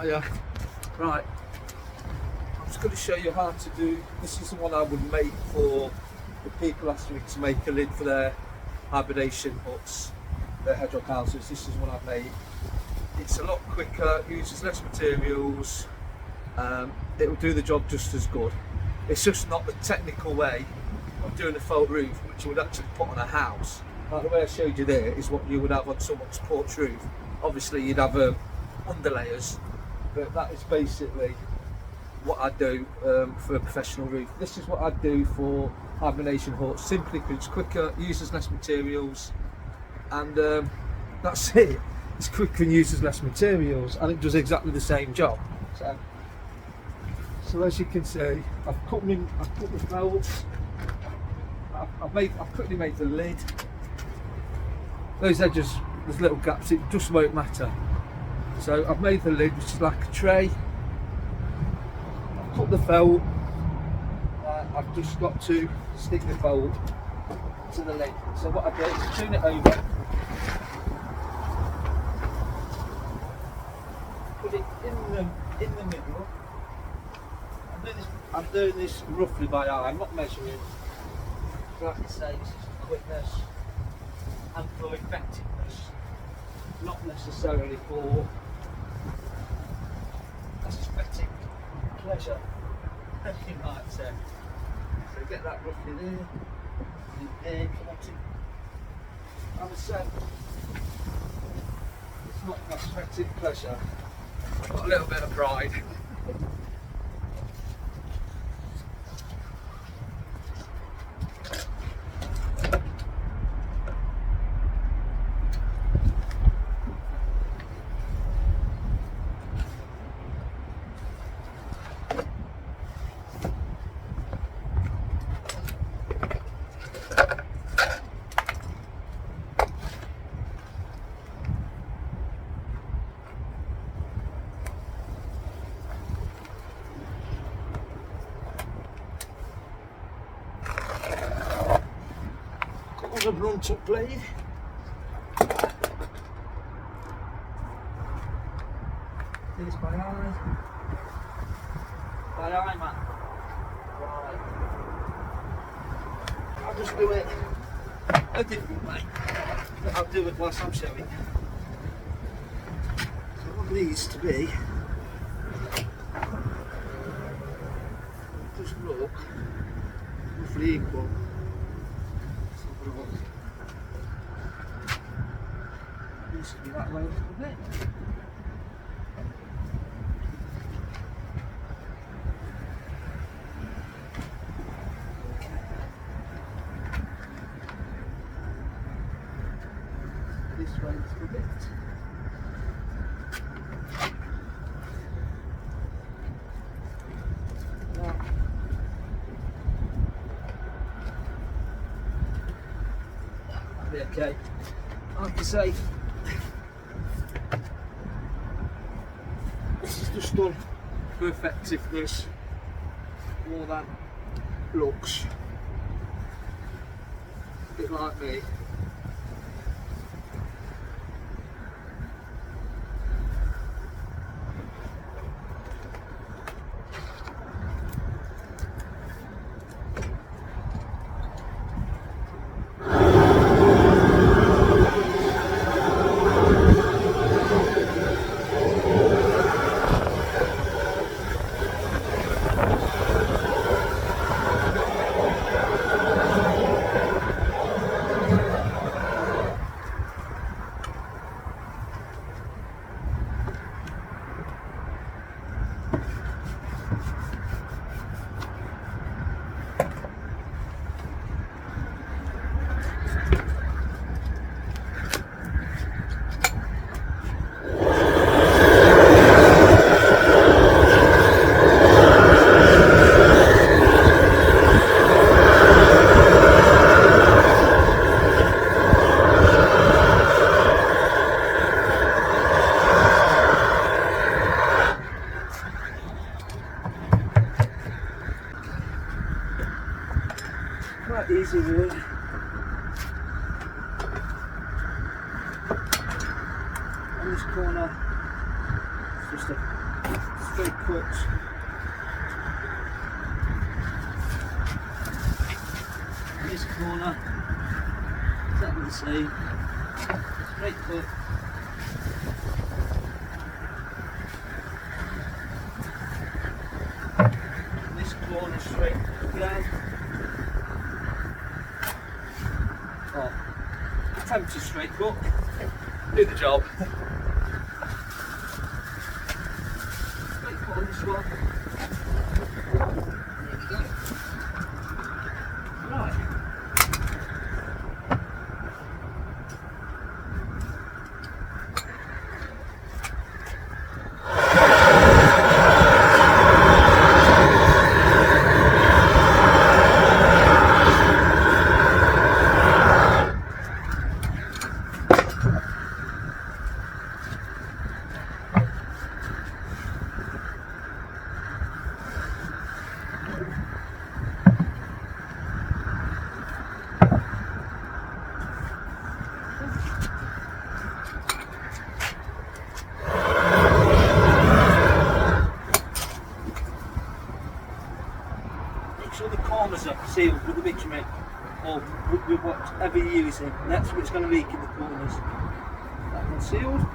Oh yeah, right. I'm just going to show you how to do. This is the one I would make for the people asking me to make a lid for their hibernation huts, their hedgehog houses. This is one I've made. It's a lot quicker, uses less materials. It will do the job just as good. It's just not the technical way of doing a faux roof, which you would actually put on a house. Like the way I showed you there is what you would have on someone's porch roof. Obviously, you'd have underlayers. But that is basically what I do for a professional roof. This is what I do for hibernation huts, simply because it's quicker, uses less materials, and that's it. It's quicker and uses less materials, and it does exactly the same job. So as you can see, I've cut the felts. I've quickly made the lid. Those edges, there's little gaps. It just won't matter. So I've made the lid, which is like a tray. I've cut the felt. I've just got to stick the felt to the lid. So what I do is turn it over, put it in the middle. I'm doing this roughly by eye. I'm not measuring. Like I say, this is for quickness and for effectiveness, not necessarily for aesthetic pleasure, as you might say. So get that roughly there, and there, come on to. I would say it's not an aesthetic pleasure. I've got a little bit of pride. A blunt up blade. This by eye. By eye, man. Right. I'll just do it a different way. I'll do it whilst I'm showing. So what needs to be, just look roughly equal. Needs to be that way a little bit. This way a little bit. That'll be okay. Like I say, this is just done for effectiveness more than looks. A bit like me. Quite easy really. On this corner, it's just a box. This corner, exactly the same, straight cut. This corner straight again. Oh, attempt to straight cut, do the job. Straight cut on this one. There we go. Right. So the corners are sealed with the bitumen or with whatever you're using. That's what's going to leak in the corners. That one's sealed.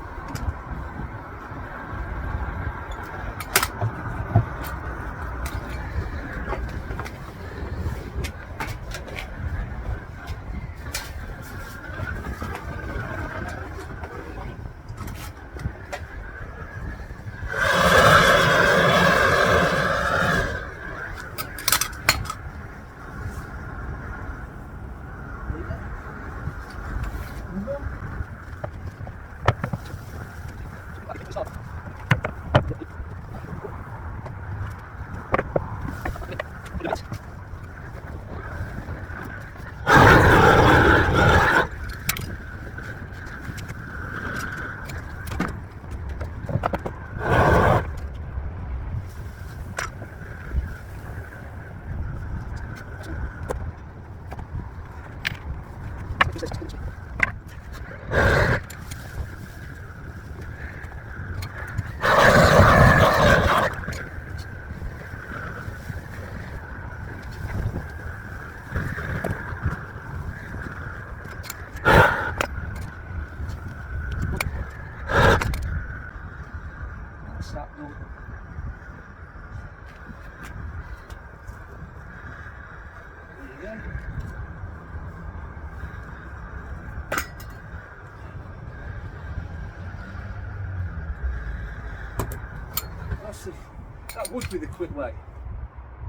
That would be the quick way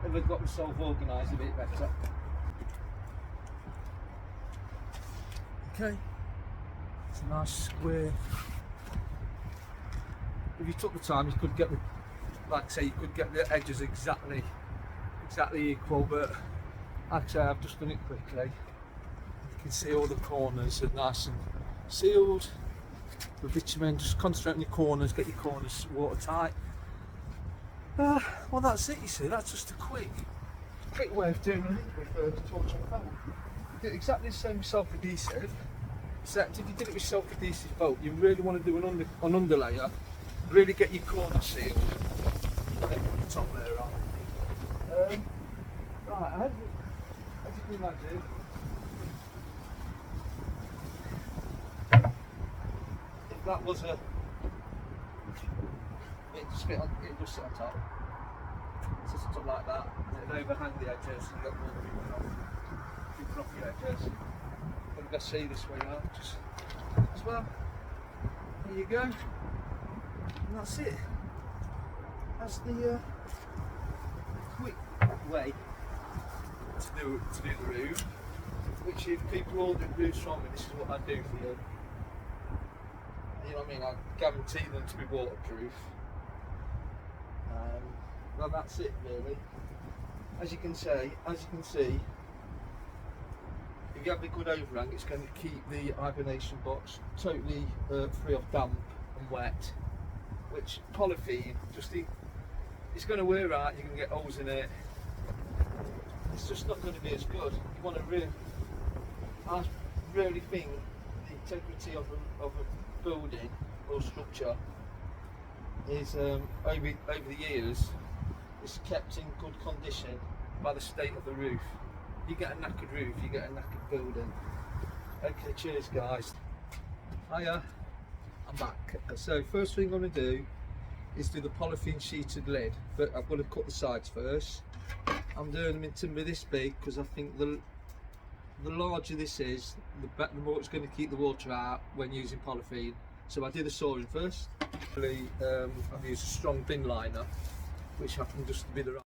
if I'd got myself organised a bit better. Okay, it's a nice square. If you took the time, you could get the, like I say, you could get the edges exactly equal, but like I say, I've just done it quickly. You can see all the corners are nice and sealed with bitumen. Just concentrate on your corners, get your corners watertight. Well, that's it. You see, that's just a quick way of doing it with torch and foam. You do exactly the same with self-adhesive, except if you did it with self-adhesive foam, you really want to do an underlayer, really get your corner sealed. Then put the top layer on. Right, as you can imagine, if that was a it just sit on top. It sits on top like that, and it'll overhang the edges and get more creeping off your edges. I'm going to see this way out, just as well. There you go. And that's it. That's the quick way to do the roof, which if people order roofs from me, this is what I do for you. You know what I mean? I guarantee them to be waterproof. Well, that's it really. As you can see, if you have a good overhang, it's going to keep the hibernation box totally free of damp and wet. Which polythene, it's going to wear out. You're going to get holes in it. It's just not going to be as good. You want to I really think the integrity of a building or structure is over the years, it's kept in good condition by the state of the roof. You get a knackered roof, you get a knackered building. Okay, cheers guys. Hiya, I'm back. So first thing I'm going to do is do the polythene sheeted lid, but I've got to cut the sides first. I'm doing them in timber this big because I think the larger this is, the more it's going to keep the water out when using polythene. So I do the sawing first. I've used a strong bin liner, which happens just to be the right.